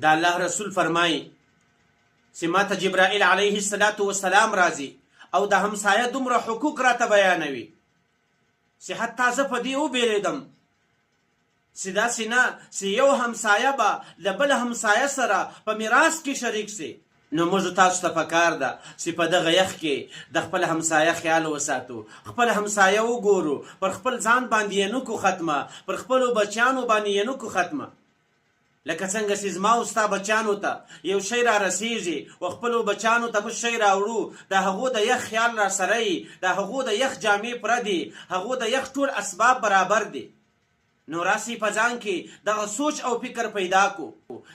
د الله رسول فرمایي چې ماته جبرائیل علیه السلام راځي او د همسایه دومره حقوق راته بیانوي چې حتی زه په دې وبېرېدم چې داسې نه چې یو همسایه به له بل همسایه سره په میراث کې شریک سي. نو موږ تاسو ته پکار ده چې په دغه یخ کې د خپل همسایه خیال وساتو، خپل همسایه وګورو، پر خپل ځان باندې یې نکو ختمه، پر خپلو بچیانو باندې یې نکو ختمه. لکه څنګه چې زما او ستا بچیانو ته یو شی را رسیږي او خپلو بچیانو ته بل شی راوړو، د هغو د یخ خیال را سره یي، د هغو د یخ جامې پوره دي، هغو د یخ ټول اسباب برابر دي. نو راسي په ځان کې دغه سوچ او فکر پیدا کو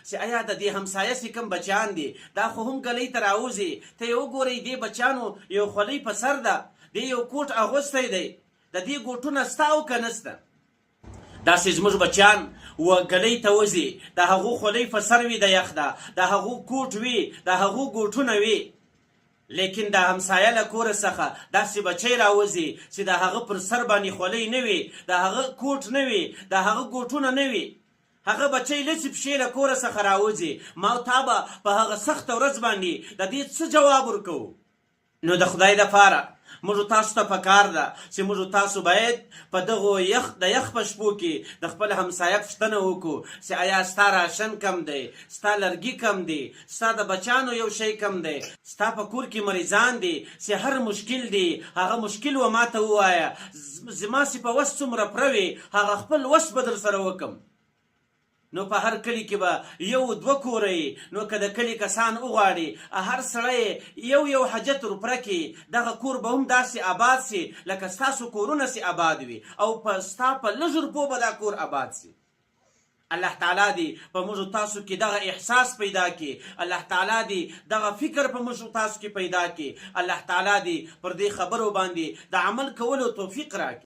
چې آیا د دې همسایه چې کوم بچیان دي دا خو هم ګلۍ ته راوځي، ته یې وګورئ دې بچیانو یو خولۍ په سر ده، دې یو کوټ اغوستی دی، د دې ګوټونه ستا او که نسته. داسې زموږ بچیان و ګلۍ ته وځي، د هغو خولۍ په سر وي د یخ ده، د هغو کوټ وي، د هغو ګوټونه وي، لیکن د همسایه له کوره څخه داسې بچی راوځي چې د هغه پر سر باندې خولۍ نه وي، د هغه کوټ نه وي، د هغه ګوټونه نه وي، هغه بچی لڅې پښې له کوره څخه راوځي. ما او تا به په هغه سخته ورځ باندې د دې څه جواب ورکوو؟ نو د خدای دپاره موږ تاسو ته پکار ده چې موږ تاسو باید په دغو د یخ په شپو کې د خپل همسایه پوښتنه وکړو چې آیا ستا راشن کم دی، ستا لرګي کم دی، ستا د بچیانو یو شی کم دی، ستا په کور کې مریضان دي چې هر مشکل دی هغه مشکل و ما ته ووایه، زما چې په وس څومره پوره وي هغه خپل وس به در سره وکم. نو په هر کلی کې به یو دوه کوره یي، نو که د کلي کسان وغواړي هر سړی یو حاجت ورپوره کړي، دغه کور به هم داسې آباد سي لکه ستاسو کورونه سي آباد وي، او ستا په لږو روپو به دا کور آباد سي. الله تعالی دې په موږ تاسو کې دغه احساس پیدا کړي، الله تعالی دې دغه فکر په موږ تاسو کې پیدا کړي، الله تعالی دې پر دې خبرو باندې د عمل کولو توفیق راکړي.